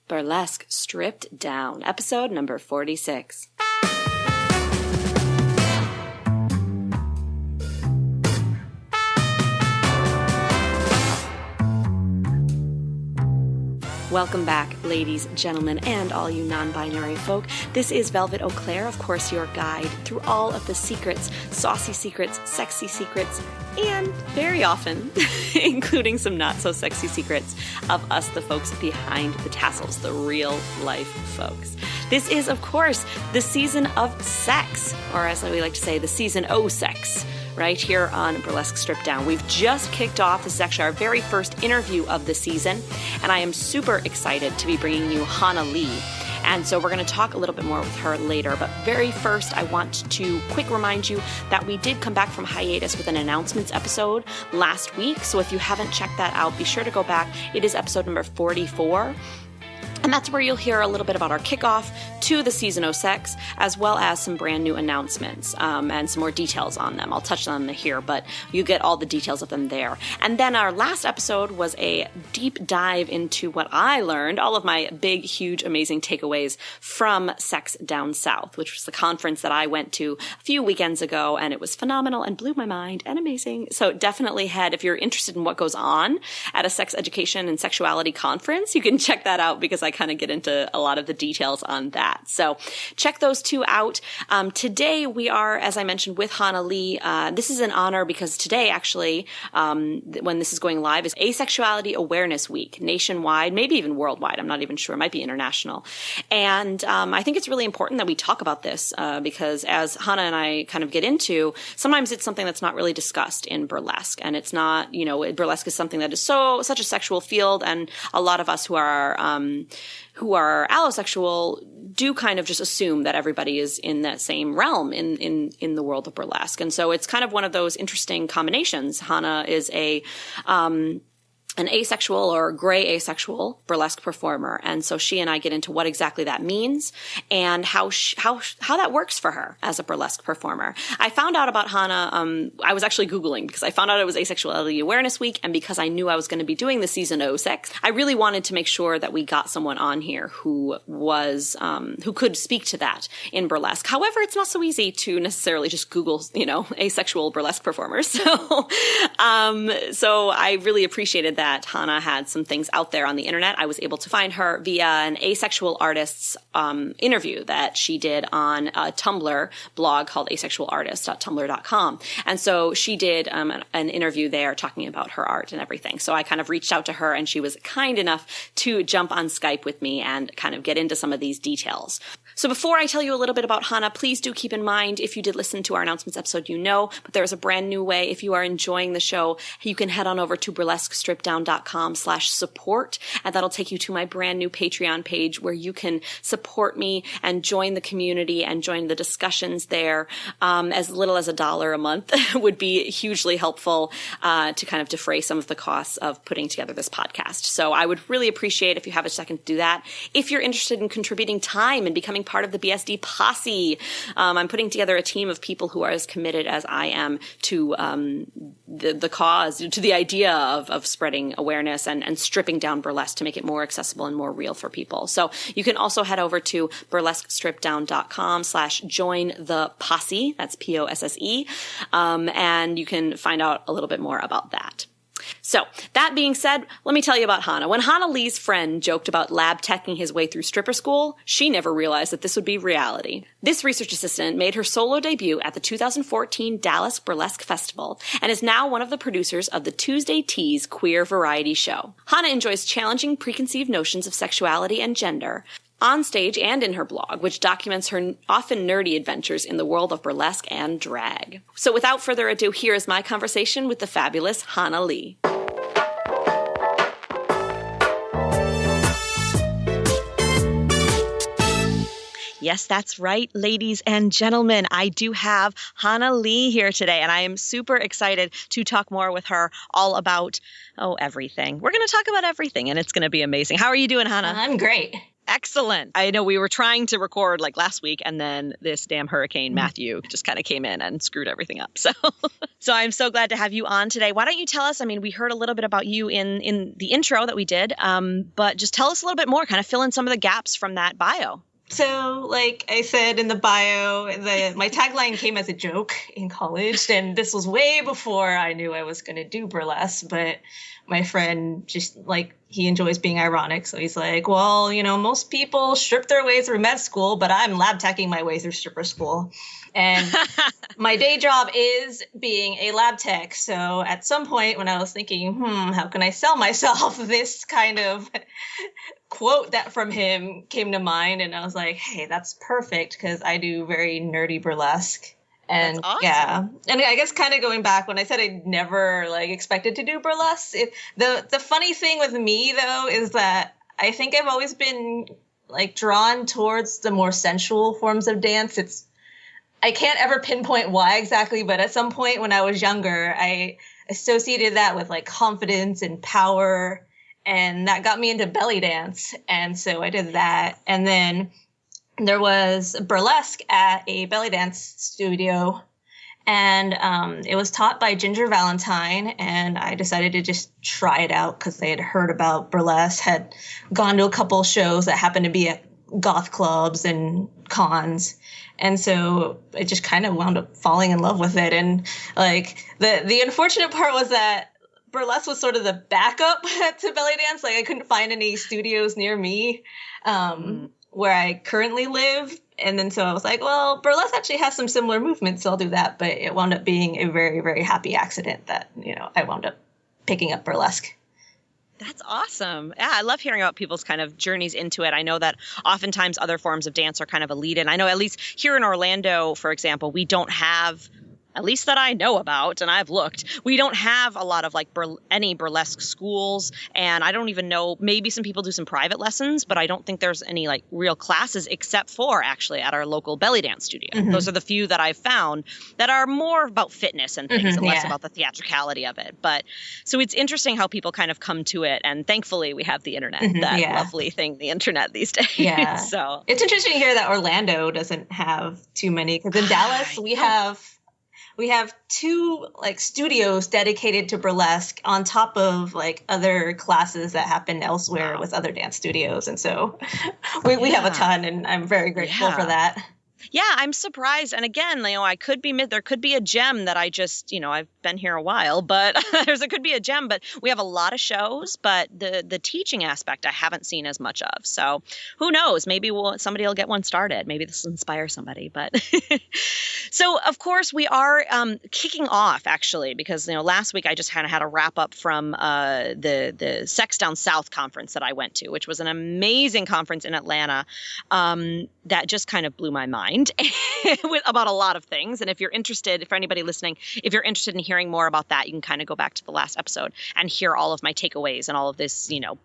Burlesque Stripped Down, episode number 46. Welcome back, ladies, gentlemen, and all you non-binary folk. This is Velvet Eau Claire, of course, your guide through all of the secrets, saucy secrets, sexy secrets, and very often, including some not-so-sexy secrets of us, the folks behind the tassels, the real-life folks. This is, of course, the season of sex, or as we like to say, the season OSex. Right here on Burlesque Stripped Down. We've just kicked off. This is actually our very first interview of the season, and I am super excited to be bringing you Hana Li. And so we're going to talk a little bit more with her later. But very first, I want to quick remind you that we did come back from hiatus with an announcements episode last week. So if you haven't checked that out, be sure to go back. It is episode number 44. And that's where you'll hear a little bit about our kickoff to the season OSex, as well as some brand new announcements and some more details on them. I'll touch on them here, but you get all the details of them there. And then our last episode was a deep dive into what I learned, all of my big, huge, amazing takeaways from Sex Down South, which was the conference that I went to a few weekends ago, and it was phenomenal and blew my mind and amazing. So definitely head, if you're interested in what goes on at a sex education and sexuality conference, you can check that out because I kind of get into a lot of the details on that. So check those two out. Today we are, as I mentioned, with Hana Li. This is an honor because today actually, when this is going live, is Asexuality Awareness Week, nationwide, maybe even worldwide. I'm not even sure. It might be international. And I think it's really important that we talk about this because as Hana and I kind of get into, sometimes it's something that's not really discussed in burlesque. And it's not, burlesque is something that is such a sexual field, and a lot of us who are allosexual do kind of just assume that everybody is in that same realm in the world of burlesque. And so it's kind of one of those interesting combinations. Hana is an asexual or gray asexual burlesque performer. And so she and I get into what exactly that means and how that works for her as a burlesque performer. I found out about Hana, I was actually Googling because I found out it was Asexuality Awareness Week, and because I knew I was going to be doing the season OSex, I really wanted to make sure that we got someone on here who could speak to that in burlesque. However, it's not so easy to necessarily just Google, asexual burlesque performers. So I really appreciated that Hana had some things out there on the internet. I was able to find her via an asexual artist's interview that she did on a Tumblr blog called asexualartist.tumblr.com. And so she did an interview there talking about her art and everything. So I kind of reached out to her, and she was kind enough to jump on Skype with me and kind of get into some of these details. So before I tell you a little bit about Hana, please do keep in mind, if you did listen to our announcements episode, but there's a brand new way. If you are enjoying the show, you can head on over to burlesquestrippeddown.com/support, and that'll take you to my brand new Patreon page where you can support me and join the community and join the discussions there. As little as $1 a month would be hugely helpful to kind of defray some of the costs of putting together this podcast. So I would really appreciate if you have a second to do that. If you're interested in contributing time and becoming part of the BSD posse, I'm putting together a team of people who are as committed as I am to the cause, to the idea of spreading awareness and stripping down burlesque to make it more accessible and more real for people. So you can also head over to burlesquestrippeddown.com/join the posse. That's POSSE. And you can find out a little bit more about that. So that being said, let me tell you about Hana. When Hana Li's friend joked about lab teching his way through stripper school, she never realized that this would be reality. This research assistant made her solo debut at the 2014 Dallas Burlesque Festival and is now one of the producers of the Tuesday Tease queer variety show. Hana enjoys challenging preconceived notions of sexuality and gender on stage and in her blog, which documents her often nerdy adventures in the world of burlesque and drag. So without further ado, here is my conversation with the fabulous Hana Li. Yes, that's right, ladies and gentlemen. I do have Hana Li here today, and I am super excited to talk more with her all about, everything. We're going to talk about everything, and it's going to be amazing. How are you doing, Hana? I'm great. Excellent. I know we were trying to record like last week, and then this damn Hurricane Matthew just kind of came in and screwed everything up. So, so I'm so glad to have you on today. Why don't you tell us, I mean, we heard a little bit about you in the intro that we did, but just tell us a little bit more, kind of fill in some of the gaps from that bio. So, like I said in the bio, my tagline came as a joke in college, and this was way before I knew I was going to do burlesque, but my friend just, like, he enjoys being ironic, so he's like, well, you know, most people strip their way through med school, but I'm lab teching my way through stripper school. And my day job is being a lab tech, so at some point when I was thinking, how can I sell myself, this kind of quote that from him came to mind, and I was like, hey, that's perfect, because I do very nerdy burlesque. And that's awesome. Yeah, and I guess kind of going back when I said I never like expected to do burlesque, the funny thing with me though is that I think I've always been like drawn towards the more sensual forms of dance. I can't ever pinpoint why exactly, but at some point when I was younger, I associated that with like confidence and power, and that got me into belly dance. And so I did that. And then there was burlesque at a belly dance studio, and it was taught by Ginger Valentine, and I decided to just try it out because they had heard about burlesque, had gone to a couple shows that happened to be at goth clubs and cons. And so I just kind of wound up falling in love with it. And like the unfortunate part was that burlesque was sort of the backup to belly dance. Like I couldn't find any studios near me where I currently live. And then so I was like, well, burlesque actually has some similar movements, so I'll do that. But it wound up being a very, very happy accident that, you know, I wound up picking up burlesque. That's awesome. Yeah, I love hearing about people's kind of journeys into it. I know that oftentimes other forms of dance are kind of a lead-in. I know at least here in Orlando, for example, we don't have, at least that I know about, and I've looked, we don't have a lot of like any burlesque schools. And I don't even know, maybe some people do some private lessons, but I don't think there's any like real classes except for actually at our local belly dance studio. Mm-hmm. Those are the few that I've found that are more about fitness and things and less about the theatricality of it. But so it's interesting how people kind of come to it. And thankfully we have the internet, that lovely thing, the internet these days. Yeah. So it's interesting to hear that Orlando doesn't have too many, because in Dallas we have two like studios dedicated to burlesque on top of like other classes that happen elsewhere with other dance studios. And so we have a ton, and I'm very grateful for that. Yeah, I'm surprised. And again, you know, there could be a gem that I just, you know, I've been here a while, but there could be a gem, but we have a lot of shows, but the teaching aspect I haven't seen as much of. So who knows, maybe somebody will get one started. Maybe this will inspire somebody, but so of course we are kicking off actually, because, you know, last week I just kind of had a wrap up from the Sex Down South conference that I went to, which was an amazing conference in Atlanta that just kind of blew my mind. About a lot of things. And if you're interested, for anybody listening, if you're interested in hearing more about that, you can kind of go back to the last episode and hear all of my takeaways and all of this, you know,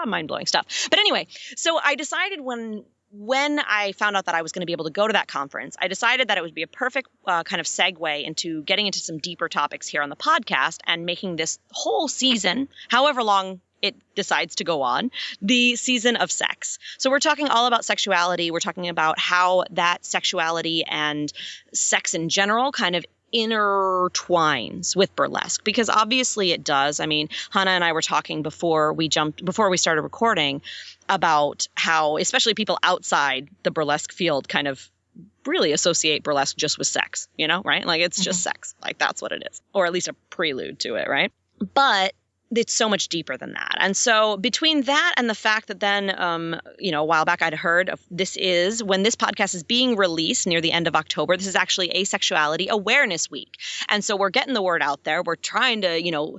mind-blowing stuff. But anyway, so I decided when I found out that I was going to be able to go to that conference, I decided that it would be a perfect kind of segue into getting into some deeper topics here on the podcast and making this whole season, however long it decides to go on, the season of sex. So we're talking all about sexuality. We're talking about how that sexuality and sex in general kind of intertwines with burlesque, because obviously it does. I mean, Hana and I were talking before we started recording about how, especially people outside the burlesque field kind of really associate burlesque just with sex, you know, right? Like it's just sex, like that's what it is, or at least a prelude to it, right? But it's so much deeper than that. And so between that and the fact that then, you know, a while back I'd heard of when this podcast is being released near the end of October, this is actually Asexuality Awareness Week. And so we're getting the word out there. We're trying to, you know,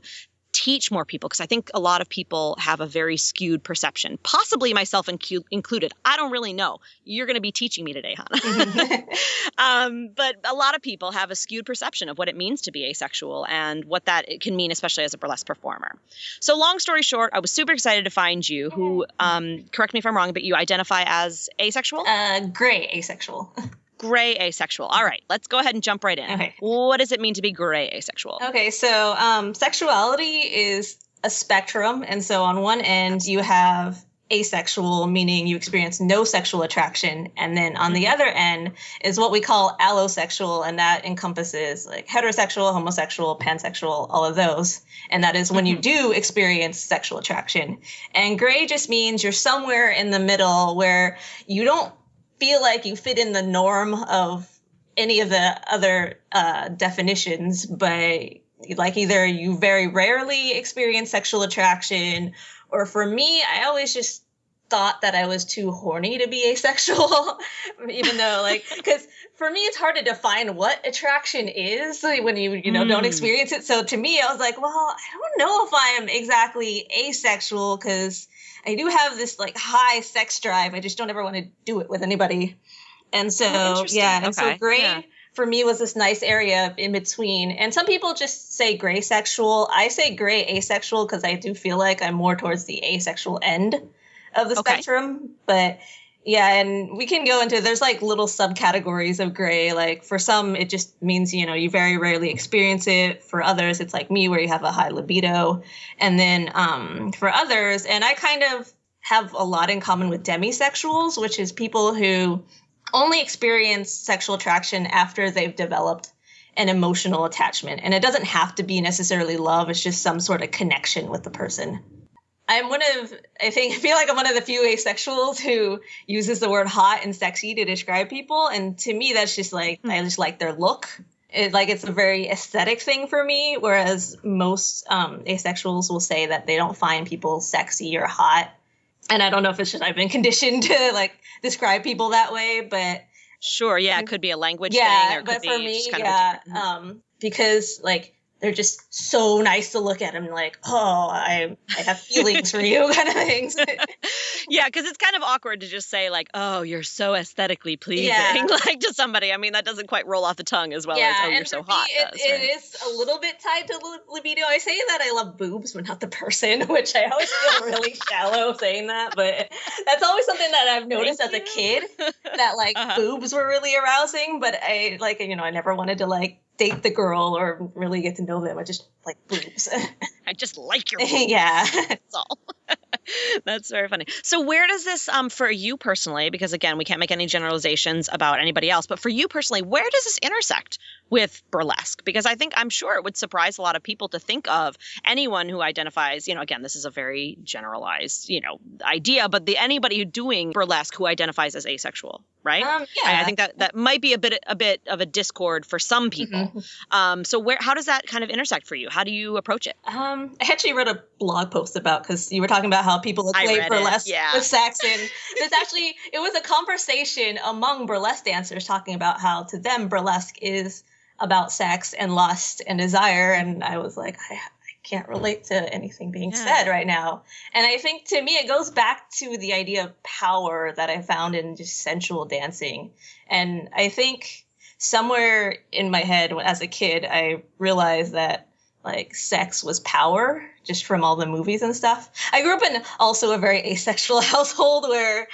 teach more people, because I think a lot of people have a very skewed perception, possibly myself included. I don't really know. You're going to be teaching me today, Hana. But a lot of people have a skewed perception of what it means to be asexual and what that it can mean, especially as a burlesque performer. So long story short, I was super excited to find you who, correct me if I'm wrong, but you identify as asexual? Gray asexual. Gray asexual. All right, let's go ahead and jump right in. Okay. What does it mean to be gray asexual? Okay, so sexuality is a spectrum. And so on one end, you have asexual, meaning you experience no sexual attraction. And then on the other end is what we call allosexual, and that encompasses like heterosexual, homosexual, pansexual, all of those. And that is when you do experience sexual attraction. And gray just means you're somewhere in the middle where you don't feel like you fit in the norm of any of the other definitions, but like either you very rarely experience sexual attraction, or for me, I always just thought that I was too horny to be asexual, even though like, because for me, it's hard to define what attraction is when you know, don't experience it. So to me, I was like, well, I don't know if I'm exactly asexual, because I do have this like high sex drive. I just don't ever want to do it with anybody. And so, yeah. And so gray for me was this nice area in between. And some people just say gray sexual. I say gray asexual because I do feel like I'm more towards the asexual end of the spectrum. But yeah, and we can go into, there's like little subcategories of gray. Like for some, it just means, you know, you very rarely experience it. For others, it's like me where you have a high libido. And then for others, and I kind of have a lot in common with demisexuals, which is people who only experience sexual attraction after they've developed an emotional attachment. And it doesn't have to be necessarily love. It's just some sort of connection with the person. I feel like I'm one of the few asexuals who uses the word hot and sexy to describe people. And to me, that's just like, I just like their look. It's a very aesthetic thing for me. Whereas most asexuals will say that they don't find people sexy or hot. And I don't know if it's just I've been conditioned to like describe people that way, but sure, yeah, it could be a language thing. Or but could for be me, just kind of because like they're just so nice to look at. I'm like, oh, I have feelings for you, kind of things. Yeah, because it's kind of awkward to just say like, oh, you're so aesthetically pleasing, like to somebody. I mean, that doesn't quite roll off the tongue as well as, oh, you're so hot. It is a little bit tied to libido. I say that I love boobs, but not the person, which I always feel really shallow saying that. But that's always something that I've noticed as a kid, that like boobs were really arousing. But I like, you know, I never wanted to like date the girl or really get to know them. I just like boobs. I just like your boobs. Yeah. That's all. That's very funny. So where does this, for you personally, because again, we can't make any generalizations about anybody else, but for you personally, where does this intersect with burlesque? Because I'm sure it would surprise a lot of people to think of anyone who identifies, you know, again, this is a very generalized, you know, idea, but anybody doing burlesque who identifies as asexual, right? I think that might be a bit of a discord for some people. So how does that kind of intersect for you? How do you approach it? I actually read a blog post about, because you were talking about how people equate burlesque with sex, and it was a conversation among burlesque dancers talking about how to them burlesque is about sex and lust and desire, and I was like, I can't relate to anything being said right now. And I think to me it goes back to the idea of power that I found in just sensual dancing. And I think somewhere in my head as a kid I realized that like sex was power, just from all the movies and stuff. I grew up in also a very asexual household where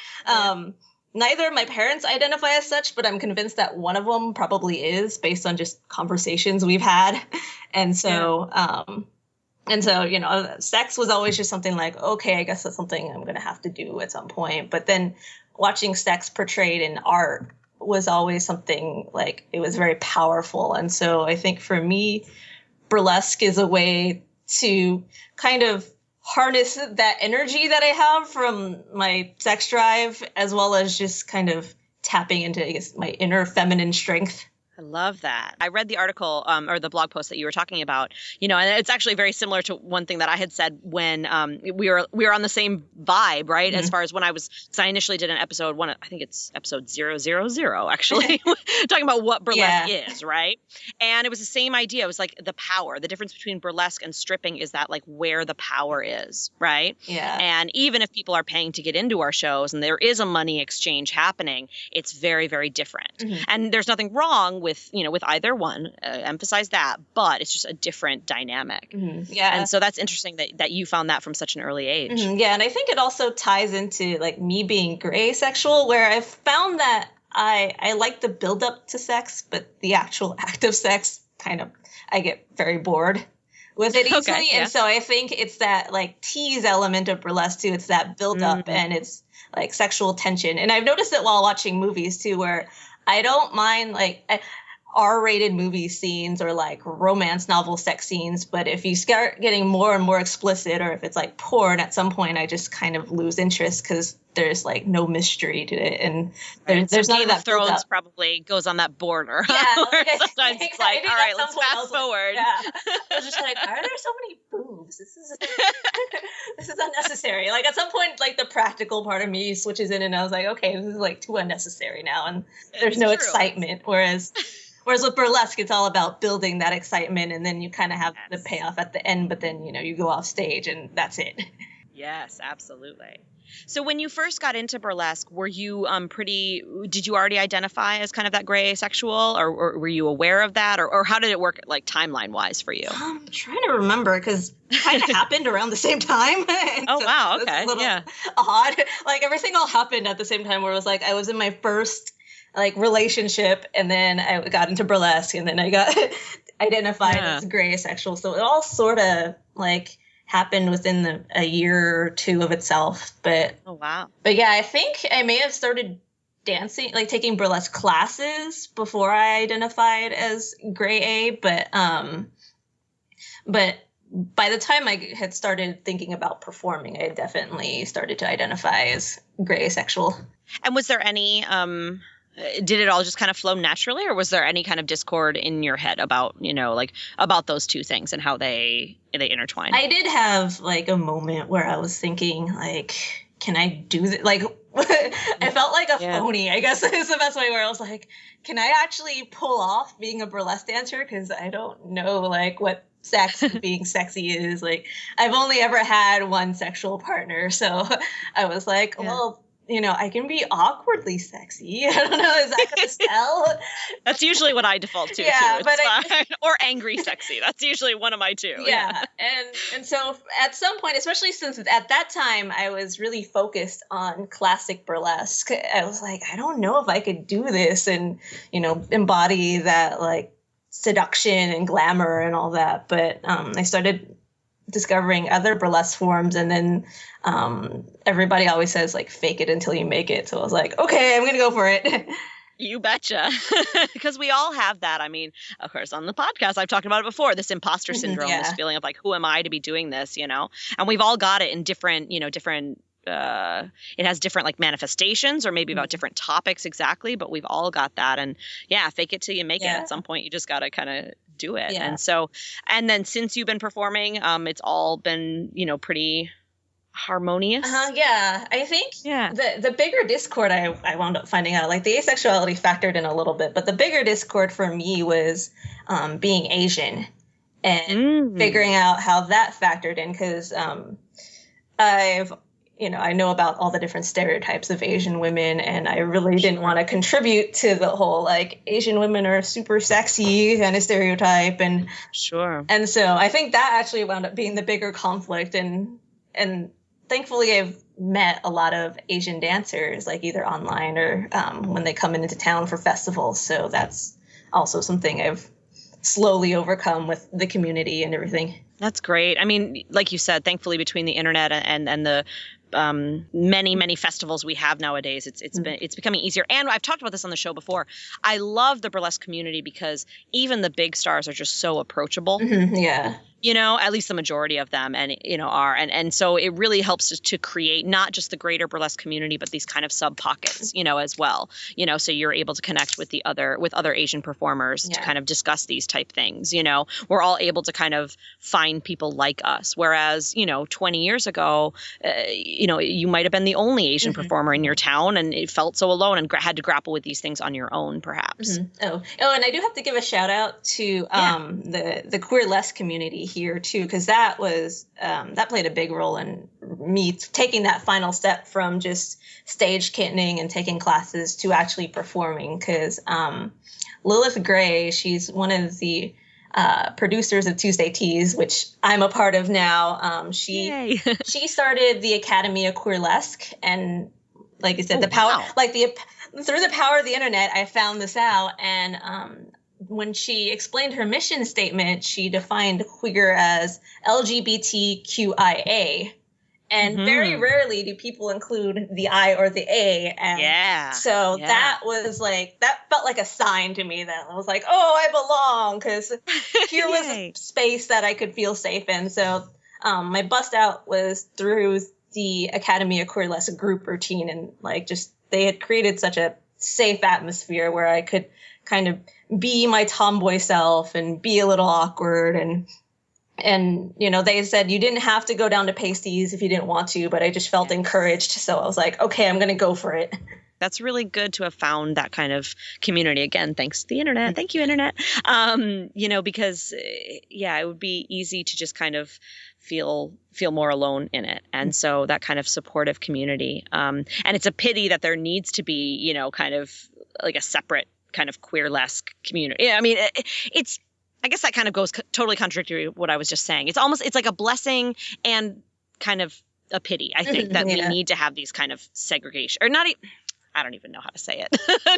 neither of my parents identify as such, but I'm convinced that one of them probably is, based on just conversations we've had. And so, you know, sex was always just something like, okay, I guess that's something I'm going to have to do at some point. But then watching sex portrayed in art was always something like, it was very powerful. And so I think for me, burlesque is a way to kind of harness that energy that I have from my sex drive, as well as just kind of tapping into, I guess, my inner feminine strength. I love that. I read the article or the blog post that you were talking about, you know, and it's actually very similar to one thing that I had said when we were on the same vibe, right? As far as when because I initially did an episode one, I think it's episode 000 actually, talking about what burlesque is, right? And it was the same idea. It was like the power. The difference between burlesque and stripping is that like where the power is, right? Yeah. And even if people are paying to get into our shows and there is a money exchange happening, it's very, very different. And there's nothing wrong with either one, emphasize that, but it's just a different dynamic. Yeah. And so that's interesting that you found that from such an early age. Yeah. And I think it also ties into like me being gray sexual, where I've found that I like the build up to sex, but the actual act of sex I get very bored with it easily. Okay, yeah. And so I think it's that like tease element of burlesque too. It's that build up and it's like sexual tension. And I've noticed it while watching movies too, where I don't mind like R-rated movie scenes or like romance novel sex scenes, but if you start getting more and more explicit, or if it's like porn, at some point I just kind of lose interest because there's like no mystery to it, and there's none of that. Game of Thrones probably goes on that border. Yeah, where sometimes it's like, all right, let's fast forward. Yeah, I was just like, why are there so many boobs? This is unnecessary. Like at some point, like the practical part of me switches in, and I was like, okay, this is like too unnecessary now, and there's no excitement. Whereas with burlesque, it's all about building that excitement, and then you kind of have the payoff at the end, but then, you go off stage and that's it. Yes, absolutely. So when you first got into burlesque, were you did you already identify as kind of that gray asexual, or were you aware of that, or how did it work like timeline wise for you? I'm trying to remember because it kind of happened around the same time. Oh, so wow. Okay. Yeah. Odd. Like everything all happened at the same time, where it was like I was in my first like relationship, and then I got into burlesque, and then I got identified as gray asexual. So it all sort of like happened within a year or two of itself. But oh wow. But yeah, I think I may have started dancing, like taking burlesque classes before I identified as gray A. But by the time I had started thinking about performing, I had definitely started to identify as gray asexual. And was there any did it all just kind of flow naturally, or was there any kind of discord in your head about, about those two things and how they intertwine? I did have like a moment where I was thinking like, can I do this? Like, I felt like a phony, I guess is the best way, where I was like, can I actually pull off being a burlesque dancer? Because I don't know like what being sexy is. Like, I've only ever had one sexual partner. So I was like, well, I can be awkwardly sexy. I don't know. Is that going to sell? That's usually what I default to. Yeah, too. It's fine. Or angry sexy. That's usually one of my two. Yeah. And so at some point, especially since at that time I was really focused on classic burlesque, I was like, I don't know if I could do this and, embody that like seduction and glamour and all that. But I started discovering other burlesque forms, and then everybody always says like fake it until you make it. So I was like, okay, I'm gonna go for it. You betcha. Because we all have that. I mean, of course, on the podcast, I've talked about it before, this imposter syndrome, this feeling of like, who am I to be doing this, and we've all got it in different it has different like manifestations, or maybe about different topics exactly, but we've all got that. And fake it till you make it. At some point you just got to kind of do it. And then since you've been performing, it's all been pretty harmonious. I think the bigger discord I wound up finding out, like the asexuality factored in a little bit, but the bigger discord for me was being Asian and figuring out how that factored in, because I know about all the different stereotypes of Asian women, and I really didn't want to contribute to the whole like Asian women are super sexy kind of stereotype. And and so I think that actually wound up being the bigger conflict, and thankfully I've met a lot of Asian dancers, like either online or when they come into town for festivals. So that's also something I've slowly overcome with the community and everything. That's great. I mean, like you said, thankfully between the internet and the many festivals we have nowadays, it's becoming easier. And I've talked about this on the show before. I love the burlesque community because even the big stars are just so approachable. At least the majority of them, and are, and so it really helps to create not just the greater burlesque community, but these kind of sub pockets, as well. So you're able to connect with other Asian performers to kind of discuss these type things. We're all able to kind of find people like us, whereas 20 years ago, you might have been the only Asian performer in your town, and it felt so alone, and had to grapple with these things on your own, perhaps. Oh, and I do have to give a shout out to the queerlesque community here too, because that was that played a big role in me taking that final step from just stage kittening and taking classes to actually performing. Because Lilith Gray, she's one of the producers of Tuesday Teas, which I'm a part of now. She started the Academy of Queerlesque, and like I said, through the power of the internet, I found this out, and when she explained her mission statement, she defined queer as LGBTQIA. And very rarely do people include the I or the A. And so that was like, that felt like a sign to me that I was like, oh, I belong, because here was a space that I could feel safe in. So my bust out was through the Academy of Burlesque group routine, and like just they had created such a safe atmosphere where I could kind of be my tomboy self and be a little awkward, and you know, they said you didn't have to go down to pasties if you didn't want to, but I just felt encouraged, so I was like, okay, I'm gonna go for it. That's really good to have found that kind of community. Again, thanks to the internet. Thank you, internet. You know, because it would be easy to just kind of feel more alone in it. And so that kind of supportive community. And it's a pity that there needs to be, you know, kind of like a separate kind of queerlesque community. I mean, it's, I guess that kind of goes totally contradictory to what I was just saying. It's like a blessing and kind of a pity, I think, that we need to have these kind of segregation, or not I don't even know how to say it.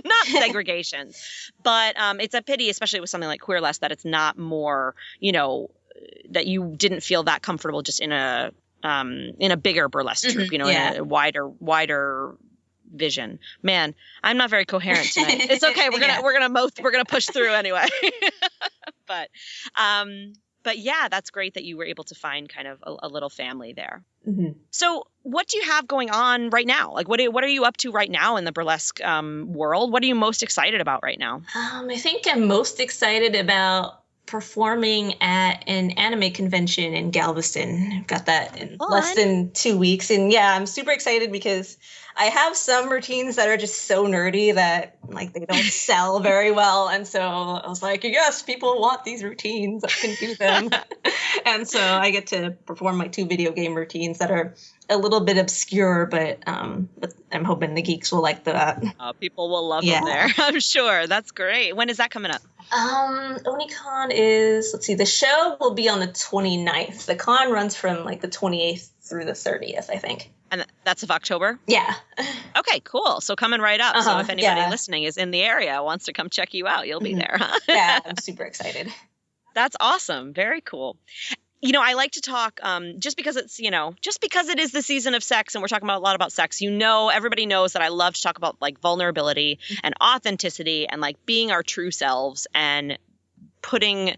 Not segregation, but it's a pity, especially with something like Queerlesque, that it's not more, you know, that you didn't feel that comfortable just in a bigger burlesque troupe, you know, in a wider vision. Man, I'm not very coherent tonight. It's okay. We're gonna push through anyway. But yeah, that's great that you were able to find kind of a little family there. So what do you have going on right now? Like, what are you up to right now in the burlesque world? What are you most excited about right now? I think I'm most excited about performing at an anime convention in Galveston. I've got that in less than 2 weeks. And yeah, I'm super excited because I have some routines that are just so nerdy that like they don't sell very well. And so I was like, yes, people want these routines. I can do them. And so I get to perform my 2 video game routines that are a little bit obscure, but I'm hoping the geeks will like that. People will love them there. I'm sure. That's great. When is that coming up? Onicon is, let's see, the show will be on the 29th. The con runs from like the 28th through the 30th, I think. And that's of October? Yeah. Okay, cool. So coming right up. So if anybody listening is in the area, wants to come check you out, you'll be there, huh? Yeah, I'm super excited. That's awesome. Very cool. You know, I like to talk, just because it is the season of sex and we're talking a lot about sex, you know, everybody knows that I love to talk about like vulnerability and authenticity and like being our true selves and putting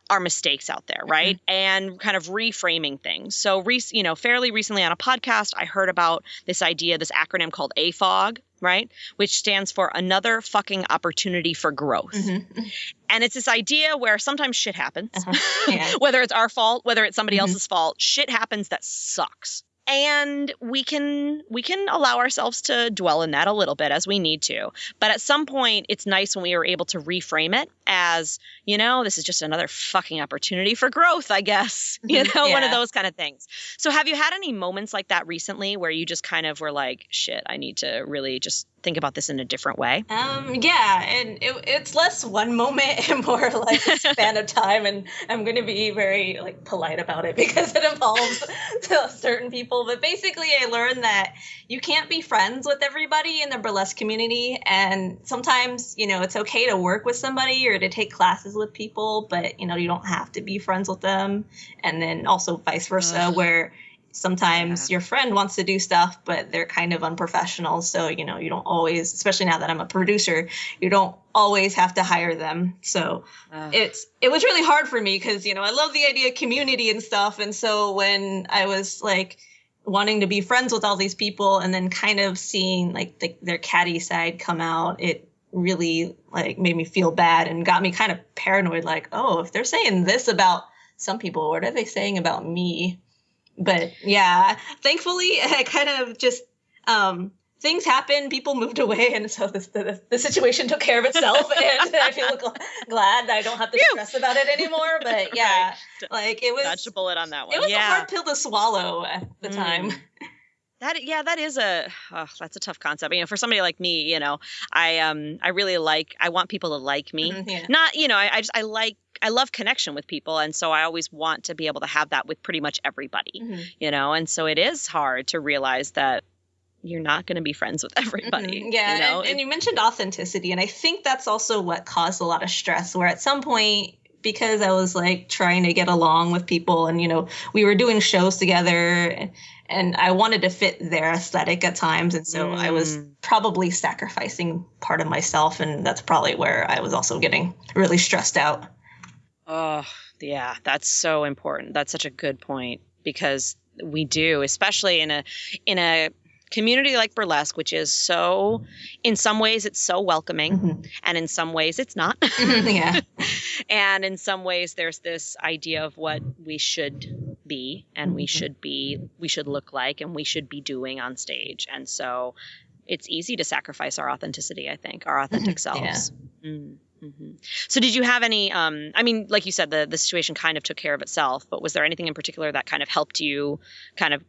our mistakes out there, right? And kind of reframing things. So, fairly recently on a podcast, I heard about this acronym called AFOG, right? Which stands for Another Fucking Opportunity for Growth. And it's this idea where sometimes shit happens, whether it's our fault, whether it's somebody else's fault, shit happens that sucks. And we can allow ourselves to dwell in that a little bit as we need to. But at some point, it's nice when we are able to reframe it as, you know, this is just another fucking opportunity for growth, I guess. You know, one of those kind of things. So have you had any moments like that recently where you just kind of were like, shit, I need to really just think about this in a different way? Yeah, and it's less one moment and more like a span of time, and I'm going to be very like polite about it because it involves certain people. But basically, I learned that you can't be friends with everybody in the burlesque community, and sometimes, you know, it's okay to work with somebody or to take classes with people, but you know, you don't have to be friends with them. And then also vice versa, where sometimes your friend wants to do stuff, but they're kind of unprofessional. So, you know, you don't always, especially now that I'm a producer, you don't always have to hire them. So it was really hard for me because, you know, I love the idea of community and stuff. And so when I was like wanting to be friends with all these people and then kind of seeing like their catty side come out, it really like made me feel bad and got me kind of paranoid. Like, oh, if they're saying this about some people, what are they saying about me? But yeah, thankfully, I kind of just things happened. People moved away, and so the situation took care of itself. And I feel glad that I don't have to stress about it anymore. But yeah, like it was. Dodged a bullet on that one. It was a hard pill to swallow at the time. That's a tough concept. You know, for somebody like me, you know, I want people to like me. Not, you know, I love connection with people. And so I always want to be able to have that with pretty much everybody, you know? And so it is hard to realize that, you're not going to be friends with everybody. Mm-hmm. Yeah. You know? And you mentioned authenticity. And I think that's also what caused a lot of stress, where at some point, because I was like trying to get along with people and, you know, we were doing shows together and I wanted to fit their aesthetic at times. And so I was probably sacrificing part of myself. And that's probably where I was also getting really stressed out. Oh, yeah, that's so important. That's such a good point, because we do, especially in a community like Burlesque, which is so, in some ways it's so welcoming, and in some ways it's not. Yeah. And in some ways there's this idea of what we should be and we should look like and we should be doing on stage. And so it's easy to sacrifice our authenticity, I think, our authentic selves. Yeah. Mm-hmm. So did you have any, I mean, like you said, the situation kind of took care of itself, but was there anything in particular that kind of helped you kind of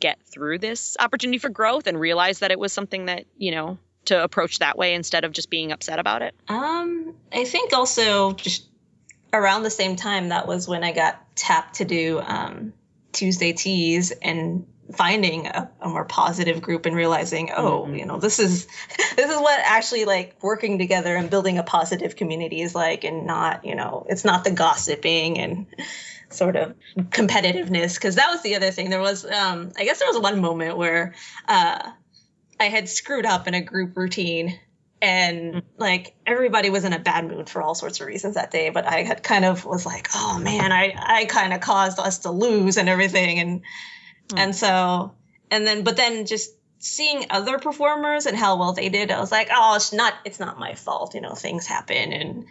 get through this opportunity for growth and realize that it was something that, you know, to approach that way instead of just being upset about it? I think also just around the same time, that was when I got tapped to do Tuesday Teas and finding a more positive group and realizing, you know, this is what actually like working together and building a positive community is like, and not, you know, it's not the gossiping and sort of competitiveness. Because that was the other thing. There was, I guess there was one moment where I had screwed up in a group routine and like everybody was in a bad mood for all sorts of reasons that day. But I had kind of was like, oh man, I kind of caused us to lose and everything. And so, but then just seeing other performers and how well they did, I was like, oh, it's not my fault. You know, things happen. And,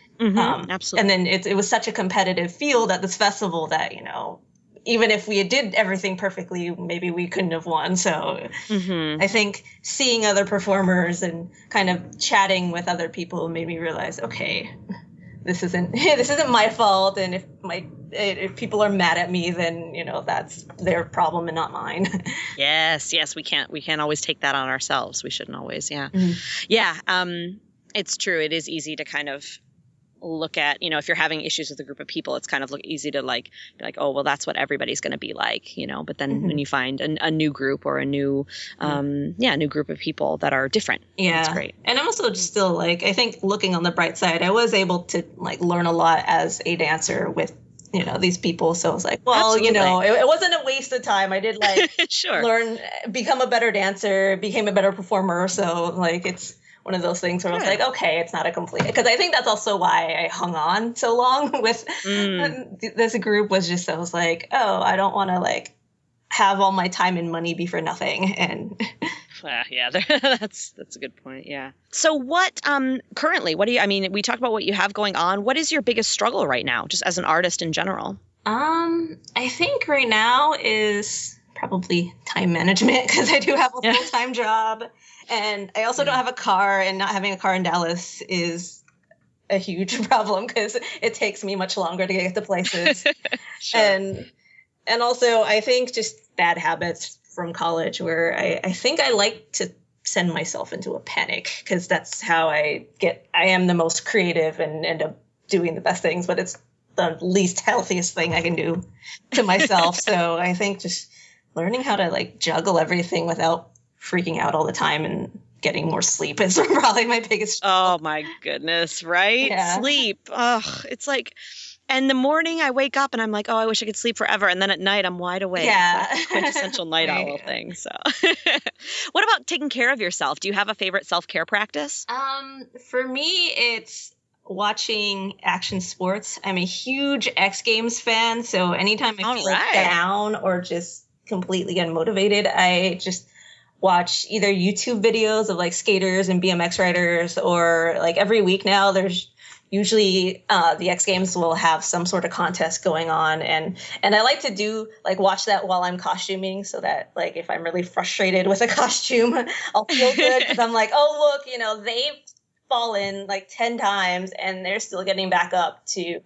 absolutely. And then it was such a competitive field at this festival that, you know, even if we did everything perfectly, maybe we couldn't have won. So I think seeing other performers and kind of chatting with other people made me realize, okay, this isn't my fault. And if people are mad at me, then, you know, that's their problem and not mine. Yes. We can't always take that on ourselves. We shouldn't always. Yeah. Yeah. It's true. It is easy to kind of look at, you know, if you're having issues with a group of people, it's kind of easy to like, be like, oh, well, that's what everybody's going to be like, you know, but then when you find a new group or a new group of people that are different. Yeah. That's great. And I'm also just still like, I think looking on the bright side, I was able to like learn a lot as a dancer with, you know, these people. So I was like, well, Absolutely. You know, it wasn't a waste of time. I did like learn, become a better dancer, became a better performer. So like, it's one of those things where I was like, okay, it's not a complete, because I think that's also why I hung on so long with this group, was just, I was like, oh, I don't want to like have all my time and money be for nothing. And yeah, that's a good point. Yeah. So what, currently, we talked about what you have going on. What is your biggest struggle right now, just as an artist in general? I think right now is probably time management, because I do have a full-time job. And I also don't have a car, and not having a car in Dallas is a huge problem because it takes me much longer to get to places. And also I think just bad habits from college, where I think I like to send myself into a panic, because that's how I am the most creative and end up doing the best things, but it's the least healthiest thing I can do to myself. So I think just learning how to like juggle everything without freaking out all the time and getting more sleep is probably my biggest struggle. Oh my goodness, right? Yeah. Sleep. Ugh, it's like, and the morning I wake up and I'm like, oh, I wish I could sleep forever. And then at night I'm wide awake. Yeah. It's like quintessential night owl thing. So what about taking care of yourself? Do you have a favorite self-care practice? For me, it's watching action sports. I'm a huge X Games fan. So anytime I feel down or just completely unmotivated, I just watch either YouTube videos of like skaters and BMX riders, or like every week now there's usually the X Games will have some sort of contest going on, and I like to watch that while I'm costuming, so that like if I'm really frustrated with a costume, I'll feel good because I'm like, oh look, you know, they've fallen like 10 times and they're still getting back up to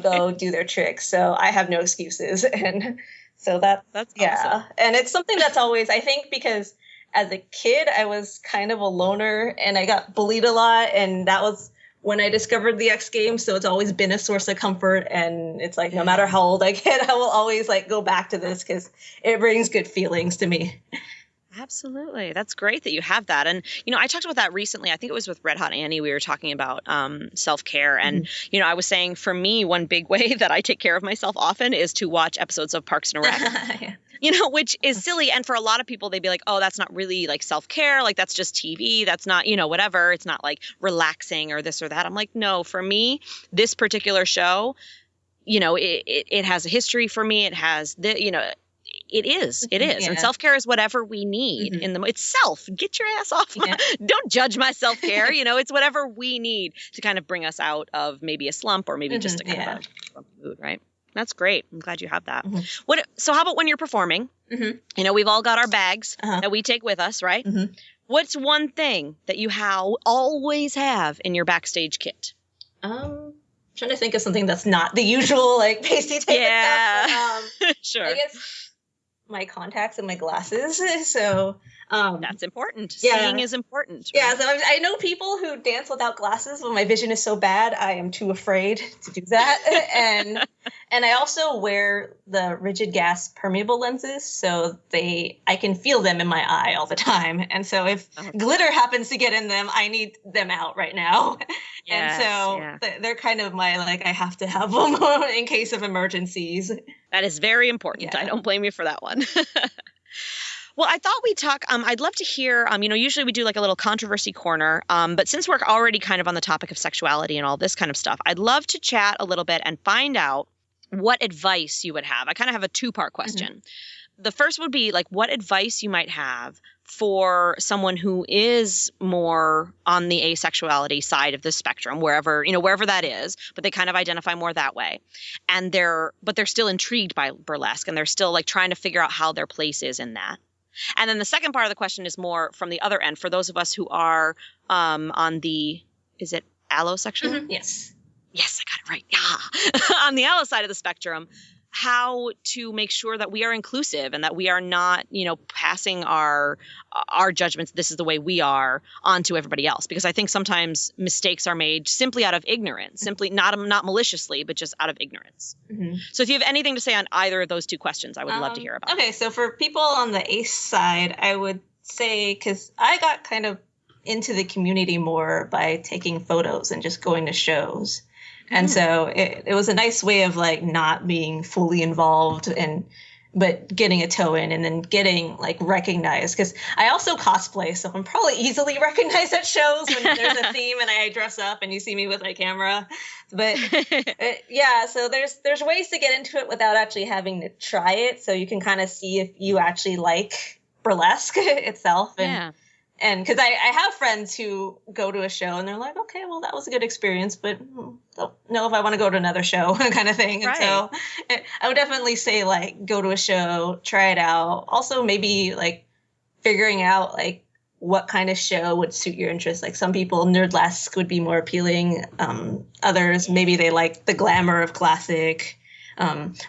go do their tricks, so I have no excuses. And so that's awesome. And it's something that's always, I think, because as a kid, I was kind of a loner and I got bullied a lot. And that was when I discovered the X Games. So it's always been a source of comfort. And it's like, no matter how old I get, I will always like go back to this because it brings good feelings to me. Absolutely. That's great that you have that. And, I talked about that recently. I think it was with Red Hot Annie. We were talking about self-care. And, I was saying for me, one big way that I take care of myself often is to watch episodes of Parks and Rec. Yeah. Which is silly. And for a lot of people, they'd be like, oh, that's not really like self-care. Like that's just TV. That's not, whatever. It's not like relaxing or this or that. I'm like, no, for me, this particular show, it has a history for me. It has it is. Yeah. And self-care is whatever we need it's self. Get your ass off. Yeah. Don't judge my self-care. It's whatever we need to kind of bring us out of maybe a slump or maybe just a kind of a slumpy mood, right? That's great. I'm glad you have that. So how about when you're performing? We've all got our bags that we take with us, right? What's one thing that you always have in your backstage kit? Trying to think of something that's not the usual like pasty type of stuff. But, sure. I guess my contacts and my glasses. So that's important. Seeing is important. Right? Yeah. So I know people who dance without glasses when my vision is so bad, I am too afraid to do that. and I also wear the rigid gas permeable lenses, so I can feel them in my eye all the time. And so if glitter happens to get in them, I need them out right now. Yes, and so they're kind of my I have to have them in case of emergencies. That is very important. Yeah. I don't blame you for that one. Well, I thought we'd talk, I'd love to hear, usually we do like a little controversy corner, but since we're already kind of on the topic of sexuality and all this kind of stuff, I'd love to chat a little bit and find out what advice you would have. I kind of have a two-part question. The first would be what advice you might have for someone who is more on the asexuality side of the spectrum, wherever that is, but they kind of identify more that way. And they're still intrigued by burlesque and they're still trying to figure out how their place is in that. And then the second part of the question is more from the other end for those of us who are on the, is it allosexual? Yes. Yes, I got it right. Yeah. On the allo side of the spectrum, how to make sure that we are inclusive and that we are not, passing our judgments, this is the way we are, onto everybody else. Because I think sometimes mistakes are made simply out of ignorance, simply not maliciously, but just out of ignorance. So if you have anything to say on either of those two questions, I would love to hear about it. Okay, so for people on the ace side, I would say, because I got kind of into the community more by taking photos and just going to shows. And so it was a nice way of not being fully involved but getting a toe in and then getting recognized. Because I also cosplay, so I'm probably easily recognized at shows when there's a theme and I dress up and you see me with my camera. But so there's ways to get into it without actually having to try it. So you can kind of see if you actually like burlesque itself. And because I have friends who go to a show and they're like, okay, well, that was a good experience, but don't know if I want to go to another show kind of thing. Right. And so I would definitely say go to a show, try it out. Also maybe figuring out what kind of show would suit your interests. Some people, nerdlesque would be more appealing. Others, maybe they like the glamour of classic.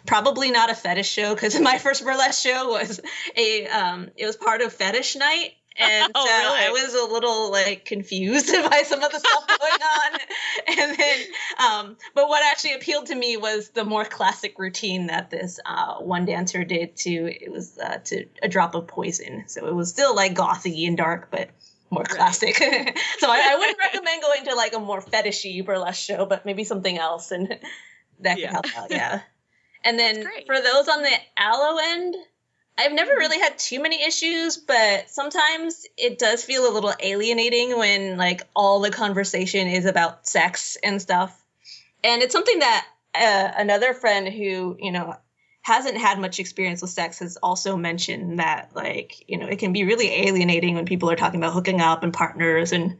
Probably not a fetish show, because my first burlesque show was it was part of fetish night. And really? I was a little confused by some of the stuff going on. And then, but what actually appealed to me was the more classic routine that this one dancer did to a drop of poison. So it was still gothy and dark, but more classic. So I wouldn't recommend going to a more fetishy burlesque show, but maybe something else, and that can help out. Yeah. And then for those on the allo end, I've never really had too many issues, but sometimes it does feel a little alienating when all the conversation is about sex and stuff. And it's something that another friend who, hasn't had much experience with sex has also mentioned, that it can be really alienating when people are talking about hooking up and partners and,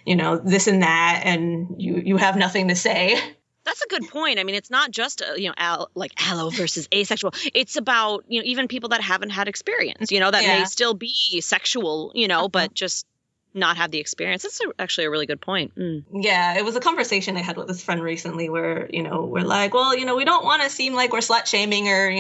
this and that, and you have nothing to say. That's a good point. I mean, it's not just, allo versus asexual. It's about, even people that haven't had experience, that may still be sexual, but just not have the experience. That's actually a really good point. Yeah, it was a conversation I had with this friend recently where, we're like, well, we don't want to seem like we're slut shaming or,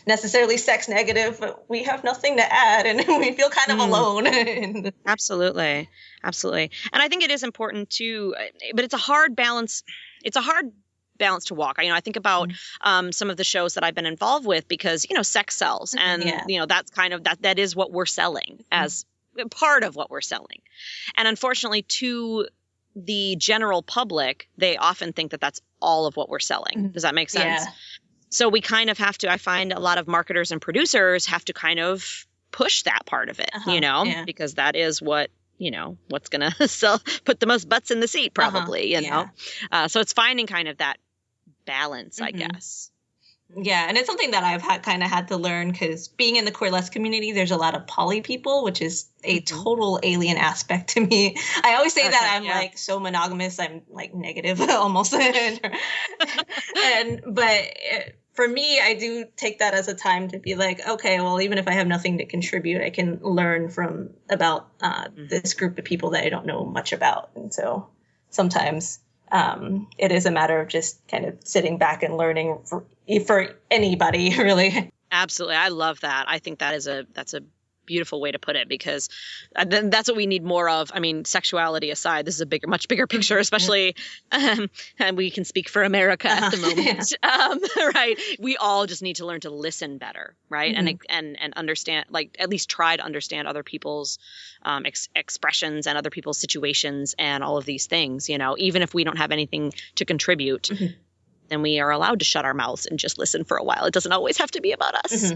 necessarily sex negative, but we have nothing to add and we feel kind of alone. Absolutely. And I think it is important too, but it's a hard balance. It's a hard balance to walk. I think about some of the shows that I've been involved with because, sex sells and, that's kind of that is what we're selling as part of what we're selling. And unfortunately to the general public, they often think that that's all of what we're selling. Does that make sense? Yeah. So we kind of have to, I find a lot of marketers and producers have to kind of push that part of it, because that is what, what's going to sell, put the most butts in the seat probably, so it's finding kind of that balance, I guess. Yeah. And it's something that I've had to learn because being in the queerless community, there's a lot of poly people, which is a total alien aspect to me. I always say that I'm like so monogamous. I'm like negative almost. For me, I do take that as a time to be like, okay, well, even if I have nothing to contribute, I can learn about this group of people that I don't know much about. And so sometimes it is a matter of just kind of sitting back and learning for anybody, really. Absolutely. I love that. I think that's a beautiful way to put it because that's what we need more of. I mean, sexuality aside, this is a much bigger picture, especially, and we can speak for America at the moment, right? We all just need to learn to listen better, right? And understand, like at least try to understand other people's expressions and other people's situations and all of these things, even if we don't have anything to contribute. Then we are allowed to shut our mouths and just listen for a while. It doesn't always have to be about us.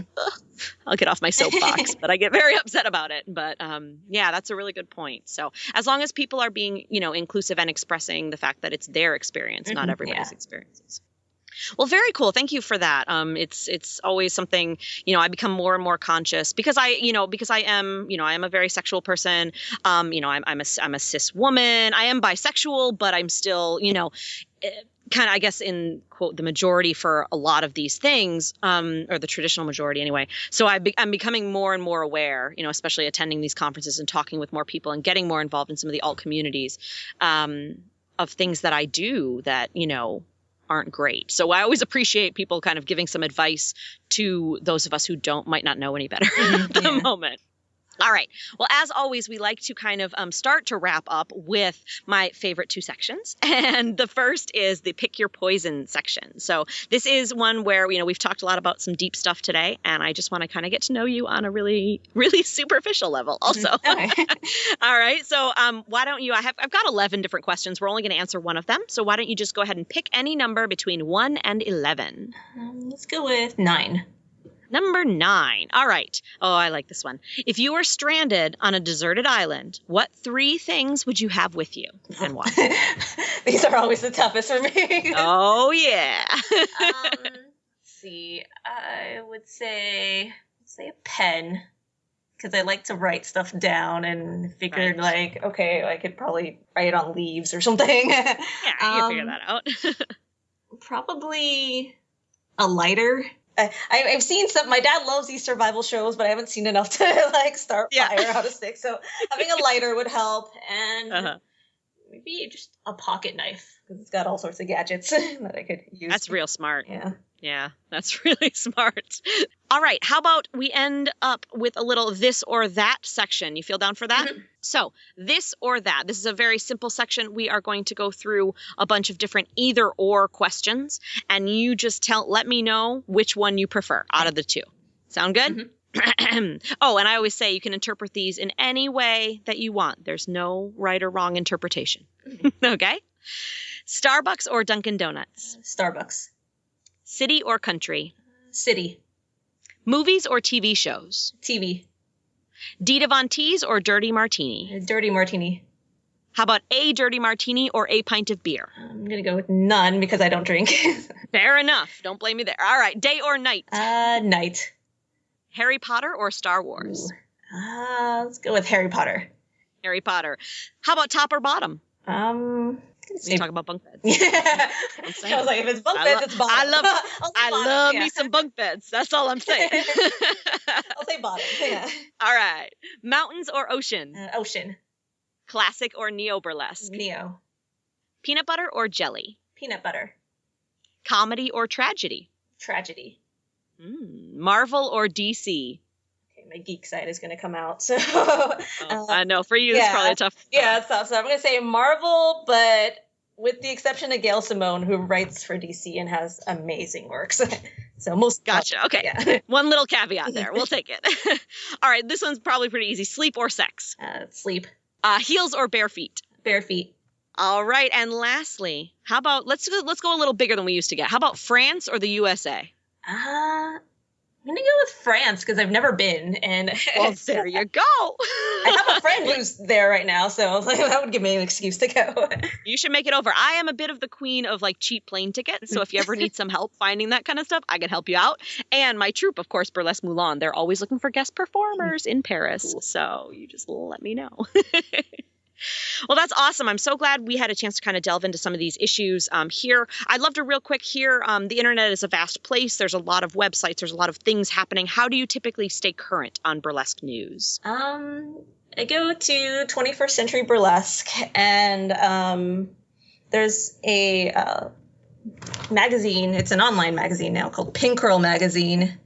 I'll get off my soapbox, but I get very upset about it. But that's a really good point. So as long as people are being, inclusive and expressing the fact that it's their experience, not everybody's experiences. Well, very cool. Thank you for that. It's always something, I become more and more conscious because I am a very sexual person. I'm a cis woman. I am bisexual, but I'm still, kind of, I guess, in quote, the majority for a lot of these things, or the traditional majority anyway. So I'm becoming more and more aware, especially attending these conferences and talking with more people and getting more involved in some of the alt communities, of things that I do that, aren't great. So I always appreciate people kind of giving some advice to those of us who might not know any better at the moment. All right. Well, as always, we like to kind of start to wrap up with my favorite two sections. And the first is the Pick Your Poison section. So this is one where, we've talked a lot about some deep stuff today, and I just want to kind of get to know you on a really, really superficial level also. Okay. All right. So why don't you, I've got 11 different questions. We're only going to answer one of them. So why don't you just go ahead and pick any number between 1 and 11? Let's go with 9. Number 9. All right. Oh, I like this one. If you were stranded on a deserted island, what 3 things would you have with you and why? These are always the toughest for me. Oh, yeah. Let's see. I would say a pen because I like to write stuff down and figured okay, I could probably write on leaves or something. Yeah, you can figure that out. Probably a lighter. I've seen some. My dad loves these survival shows, but I haven't seen enough to start fire out of stick. So having a lighter would help, and maybe just a pocket knife because it's got all sorts of gadgets that I could use. That's real smart. Yeah, that's really smart. All right, how about we end up with a little this or that section? You feel down for that? So this or that. This is a very simple section. We are going to go through a bunch of different either or questions, and you just let me know which one you prefer out of the two. Sound good? Oh, and I always say you can interpret these in any way that you want. There's no right or wrong interpretation. Okay? Starbucks or Dunkin' Donuts? Starbucks. City or country? City. Movies or TV shows? TV. Dita Von Teese or Dirty Martini? Dirty Martini. How about a dirty martini or a pint of beer? I'm going to go with none because I don't drink. Fair enough. Don't blame me there. All right. Day or night? Night. Harry Potter or Star Wars? Let's go with Harry Potter. Harry Potter. How about top or bottom? We talk about bunk beds. Yeah. I was like, if it's bunk beds, it's bottom. I love me some bunk beds. That's all I'm saying. I'll say bottom. Yeah. All right. Mountains or ocean? Ocean. Classic or neo-burlesque? Neo. Peanut butter or jelly? Peanut butter. Comedy or tragedy? Tragedy. Marvel or DC? Okay, my geek side is going to come out. So I know. For you, it's probably a tough. Yeah, it's tough. So I'm going to say Marvel, but with the exception of Gail Simone, who writes for DC and has amazing works. So most. Gotcha. Okay. Yeah. One little caveat there. We'll take it. All right. This one's probably pretty easy. Sleep or sex? Sleep. Heels or bare feet? Bare feet. All right. And lastly, how about let's go a little bigger than we used to get. How about France or the USA? I'm going to go with France because I've never been. And well, there you go. I have a friend who's there right now, so that would give me an excuse to go. You should make it over. I am a bit of the queen of like cheap plane tickets. So if you ever need some help finding that kind of stuff, I can help you out. And my troupe, of course, Burlesque Moulin, they're always looking for guest performers in Paris. So you just let me know. Well, that's awesome. I'm so glad we had a chance to kind of delve into some of these issues here. I'd love to real quick here. The internet is a vast place. There's a lot of websites. There's a lot of things happening. How do you typically stay current on burlesque news? I go to 21st Century Burlesque, and there's a magazine. It's an online magazine now called Pink Curl Magazine.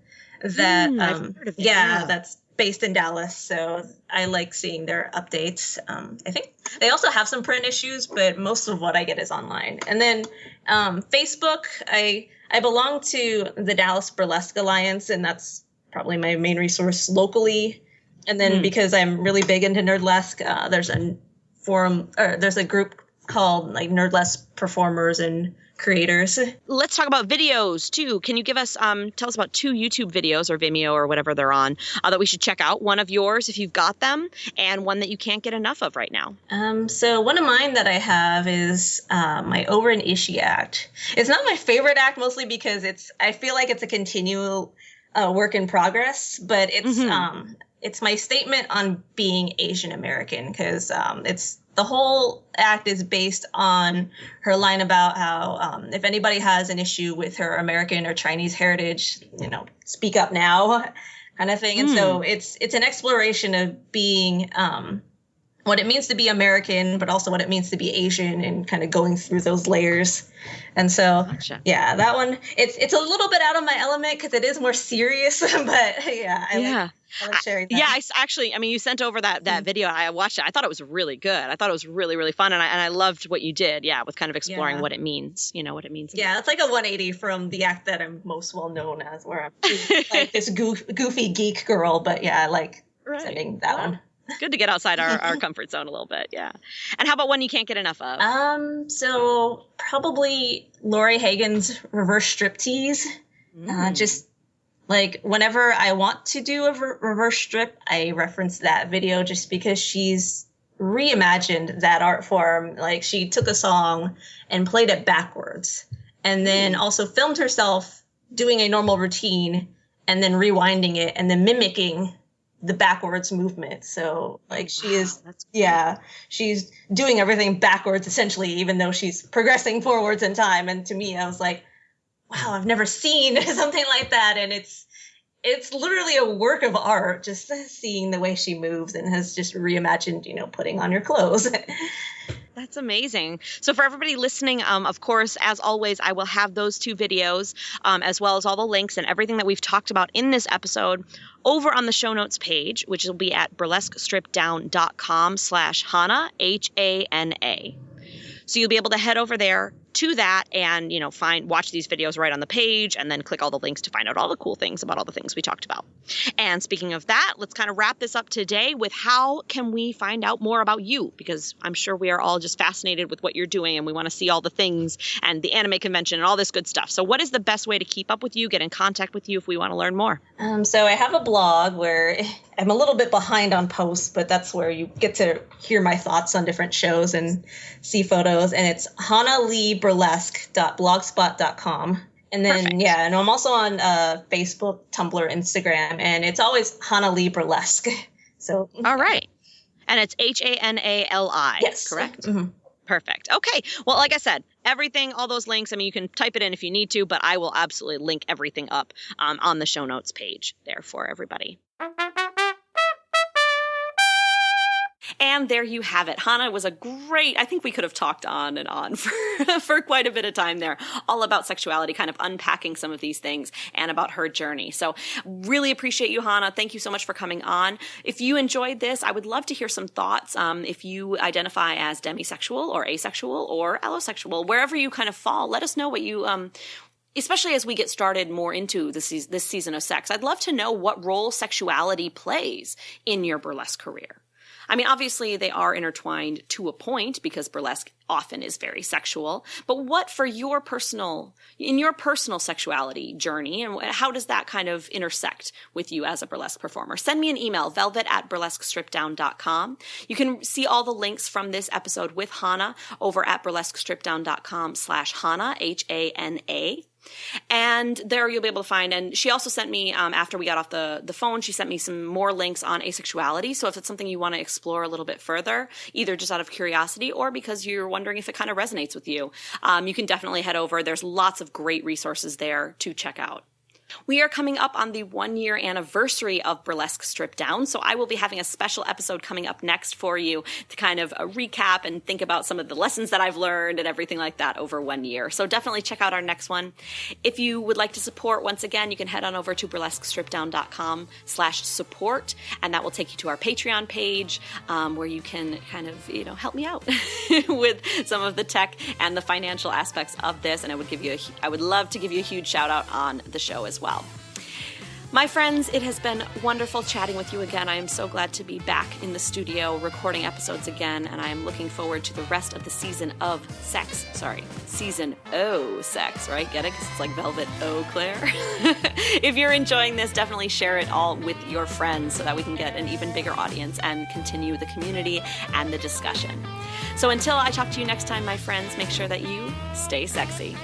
That I've heard of it, that's based in Dallas, so I like seeing their updates. I think they also have some print issues, but most of what I get is online. And then Facebook, I belong to the Dallas Burlesque Alliance, and that's probably my main resource locally. And then because I'm really big into Nerdlesque, there's a forum, or there's a group called like Nerdlesque Performers and Creators. Let's talk about videos too. Can you give us, tell us about 2 YouTube videos or Vimeo or whatever they're on that we should check out? One of yours if you've got them, and one that you can't get enough of right now. So one of mine that I have is my Over an Ishi act. It's not my favorite act, mostly because I feel like it's a continual work in progress, but it's my statement on being Asian American, because the whole act is based on her line about how if anybody has an issue with her American or Chinese heritage, speak up now, kind of thing. And so it's an exploration of being what it means to be American, but also what it means to be Asian, and kind of going through those layers. And so, yeah, that one, it's a little bit out of my element because it is more serious, but I like sharing that. Yeah, I mean, you sent over that video. I watched it. I thought it was really good. I thought it was really, really fun. And I loved what you did. Yeah, with kind of exploring what it means, what it means. Yeah, it's like a 180 from the act that I'm most well known as, where I'm like this goofy geek girl. But yeah, I like sending that one. Good to get outside our comfort zone a little bit. Yeah. And how about one you can't get enough of? So probably Lori Hagen's reverse striptease. Just like whenever I want to do a reverse strip, I reference that video just because she's reimagined that art form. Like she took a song and played it backwards, and then also filmed herself doing a normal routine and then rewinding it and then mimicking the backwards movement. So like she's doing everything backwards essentially, even though she's progressing forwards in time. And to me, I was like, wow, I've never seen something like that. And it's literally a work of art, just seeing the way she moves and has just reimagined, putting on your clothes. That's amazing. So for everybody listening, of course, as always, I will have those 2 videos, as well as all the links and everything that we've talked about in this episode over on the show notes page, which will be at burlesquestripdown.com/Hana, Hana. So you'll be able to head over there to that and, watch these videos right on the page, and then click all the links to find out all the cool things about all the things we talked about. And speaking of that, let's kind of wrap this up today with how can we find out more about you? Because I'm sure we are all just fascinated with what you're doing, and we want to see all the things and the anime convention and all this good stuff. So what is the best way to keep up with you, get in contact with you if we want to learn more? So I have a blog where I'm a little bit behind on posts, but that's where you get to hear my thoughts on different shows and see photos. And it's hanaliburlesque.blogspot.com. And then, and I'm also on Facebook, Tumblr, Instagram, and it's always Hana Li Burlesque. So, all right. And it's HANALI, yes, correct? Mm-hmm. Perfect. Okay. Well, like I said, everything, all those links, I mean, you can type it in if you need to, but I will absolutely link everything up on the show notes page there for everybody. And there you have it. Hana was I think we could have talked on and on for quite a bit of time there, all about sexuality, kind of unpacking some of these things and about her journey. So really appreciate you, Hana. Thank you so much for coming on. If you enjoyed this, I would love to hear some thoughts. If you identify as demisexual or asexual or allosexual, wherever you kind of fall, let us know what you, especially as we get started more into this season of sex. I'd love to know what role sexuality plays in your burlesque career. I mean, obviously they are intertwined to a point because burlesque often is very sexual, but what for in your personal sexuality journey, and how does that kind of intersect with you as a burlesque performer? Send me an email, velvet@burlesquestripdown.com. You can see all the links from this episode with Hana over at burlesquestripdown.com/Hana, Hana. And there you'll be able to find, and she also sent me, after we got off the phone, she sent me some more links on asexuality. So if it's something you want to explore a little bit further, either just out of curiosity or because you're wondering if it kind of resonates with you, you can definitely head over. There's lots of great resources there to check out. We are coming up on the 1-year anniversary of Burlesque Stripped Down, so I will be having a special episode coming up next for you to kind of recap and think about some of the lessons that I've learned and everything like that over 1 year. So definitely check out our next one. If you would like to support, once again, you can head on over to burlesquestripdown.com/support, and that will take you to our Patreon page, where you can kind of, help me out with some of the tech and the financial aspects of this. And I would love to give you a huge shout out on the show as well. My friends, it has been wonderful chatting with you again. I am so glad to be back in the studio recording episodes again, and I am looking forward to the rest of the season of sex. Sorry, season OSex, right? Get it? Because it's like Velvet Eau Claire. If you're enjoying this, definitely share it all with your friends so that we can get an even bigger audience and continue the community and the discussion. So until I talk to you next time, my friends, make sure that you stay sexy.